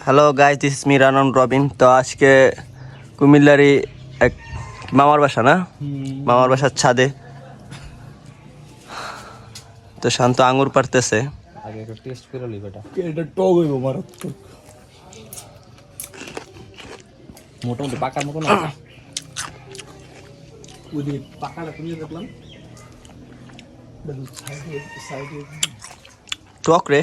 Hello guys, this is me Ranon Robin. তো আজকে কুমিল্লারই এক মামার বাসা না, মামার বাসার ছাদে তো শান্ত আঙুর পারতেছে। আগে একটু টেস্ট করে লই বেটা। এটা টক হইব মারাত্মক। মোটামুটি পাকার মতো না। ওই যে পাকাটা তুমি দেখলাম সাইডে সাইডে টক রে,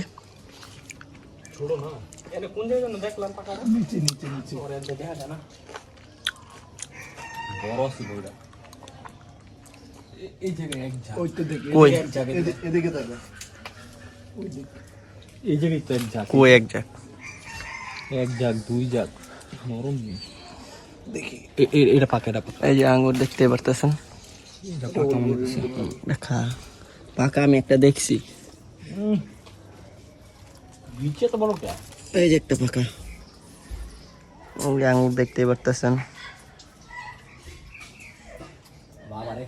ছোড়ো না। এটা কোন জায়গায় না দেখলাম পাকাটা? নিচে নিচে নিচে ওরে একটা দেখা যায় না। বড় ছিল ওটা। এই জায়গায় এক ঝাঁক। ওই তো দেখি কই? এদিকে দেখো। ওই দিকে এই জায়গায় তো এক ঝাঁক। কই এক যাক। এক ঝাঁক, দুই ঝাঁক। নরম জিনিস। দেখি এটা পাকা, এটা পাকা। এই যে আঙুর দেখতে পারতেছেন, এটা পাকা মনে হচ্ছে। দেখা পাকা আমি একটা দেখছি। নিচে তো বড় কে? এই যে একটা পাকা, ওই আঙুর দেখতে পারতেছেন। বাবা রে।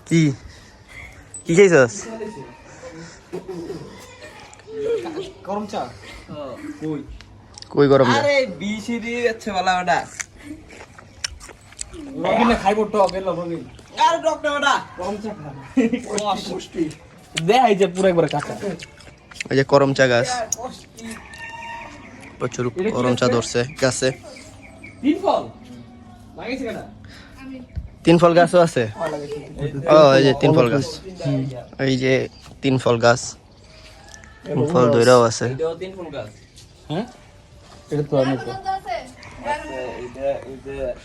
কি কি খাইছস? গরম চা? কই? কই গরম না? আরে বিশি দিয়ে যাচ্ছে বলা ওটা। রবিনে খাইবো টক এলো রবিন। আরে ডক্টর ওটা গরম চা খা। পুষ্টি দেখাই যে পুরো একবার কাঁচা। ওই যে করম চা গাছ, প্রচুর করম চা ধরছে গাছে। তিন ফল লাগাইছে কেডা? তিন ফল গাছও আছে। ও এই যে তিন ফল গাছ, এই যে তিন ফল গাছ, তিন ফল ধইরাও আছে। এটাও তিন ফুল গাছ। হ্যাঁ এটা তো আমি তো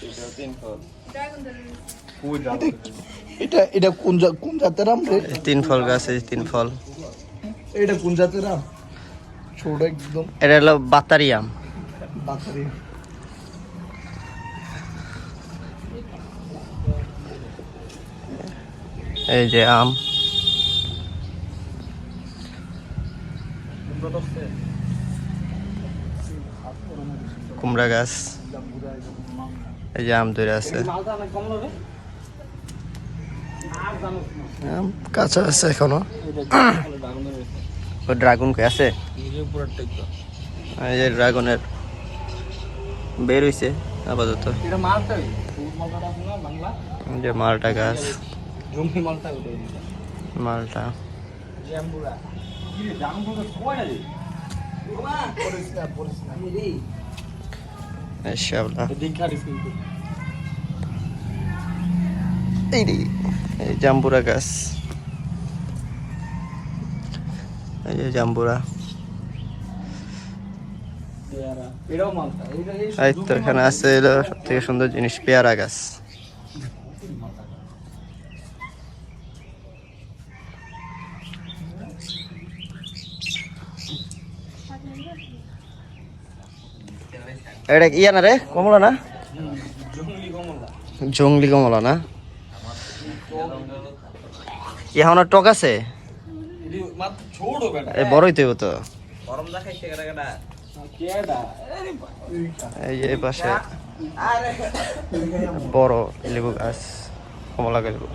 এটাও তিন ফুল। এটা এটা কোন জাতের আম রে? এই তিন ফল গাছ, এই তিন ফল। এটা কোন জাতের আম? ছোট একদম এটা হলো বাতারি আম। বাতারি। এই যে আম, কুমড়া গাছ, এই যে আম ধরে আছে। মালটা অনেক কম হবে। আর জানো না। আম কাঁচা আছে এখনো। এটা দারুণ হয়েছে। ওই ড্রাগন কই আছে? এই যে পুরোটা একদম। এই যে ড্রাগনের বের হইছে আপাতত। এটা মালটাই মালটা আছে না বাংলা এই যে মালটা গাছ, জঙ্গি মালটা ওটা মালটা। জ্যাম্বুরা কি রে জামগুলো কয় রে পরিস না এই শ্যাওলা, দেখা দিস কিন্তু এই রে, এই জাম্বুরা গাছ, এই যে জাম্বুরা। পেয়ারা এটাও মালটা এটা এই তো এখানে আছে এলো সব থেকে সুন্দর জিনিস, পেয়ারা গাছ। এটা ইয়া না রে, কমলা না? জঙ্গলি কমলা জংলি কমলা না? এখনো টক আছে? এটি মাত্র ছোট বেটা এই বড়ই তো তো। গরম দেখাইছে কেটা কেটা। কেডা এই যে এই পাশে আরে বড় লেবু গাছ, কমলা লেবু,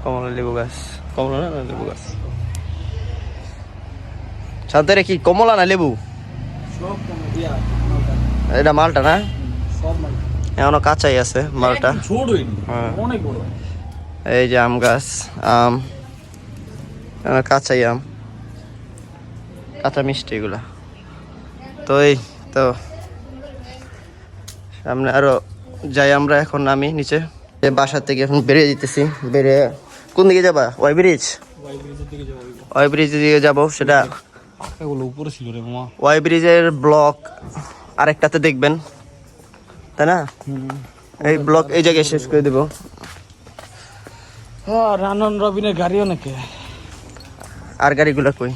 কমলা লেবু গাছ, কমলা না না লেবু গাছ। সাথে কি কমলা না লেবু? সব কম দিয়া এটা মালটা না? সব মালটা এখনো কাঁচাই আছে মালটা। ছোট হইনি হ্যাঁ। অনেক বড় এই যে আম গাছ, আম এখনো কাঁচাই আম, কাঁচা মিষ্টি এগুলা। তো এই তো সামনে আরো যাই আমরা এখন, নামি নিচে। এই বাসা থেকে এখন বেরিয়ে যেতেছি। বেরিয়ে কোন দিকে যাবা? ওই ব্রিজ, ওই ব্রিজের দিকে যাবো ওই ব্রিজের দিকে যাবো। সেটা পাকাগুলো উপরে ছিল রে মামা ওই ব্রিজের ব্লক আরেকটাতে দেখবেন, তাই না? এই ব্লক এই জায়গায় শেষ করে দেবো। হ্যাঁ রানন রবিনের গাড়িও নাকি আর গাড়িগুলো কই?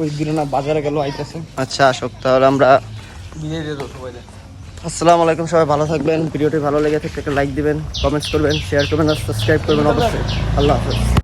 ওই দিন না বাজারে গেল আইতাছে আচ্ছা আসুক, তাহলে আমরা বিদায় দিয়ে দাও সবাই আসসালামু আলাইকুম। সবাই ভালো থাকবেন। ভিডিওটি ভালো লেগে থাকলে একটা লাইক দিবেন, কমেন্টস করবেন, শেয়ার করবেন আর সাবস্ক্রাইব করবেন অবশ্যই। আল্লাহ হাফেজ।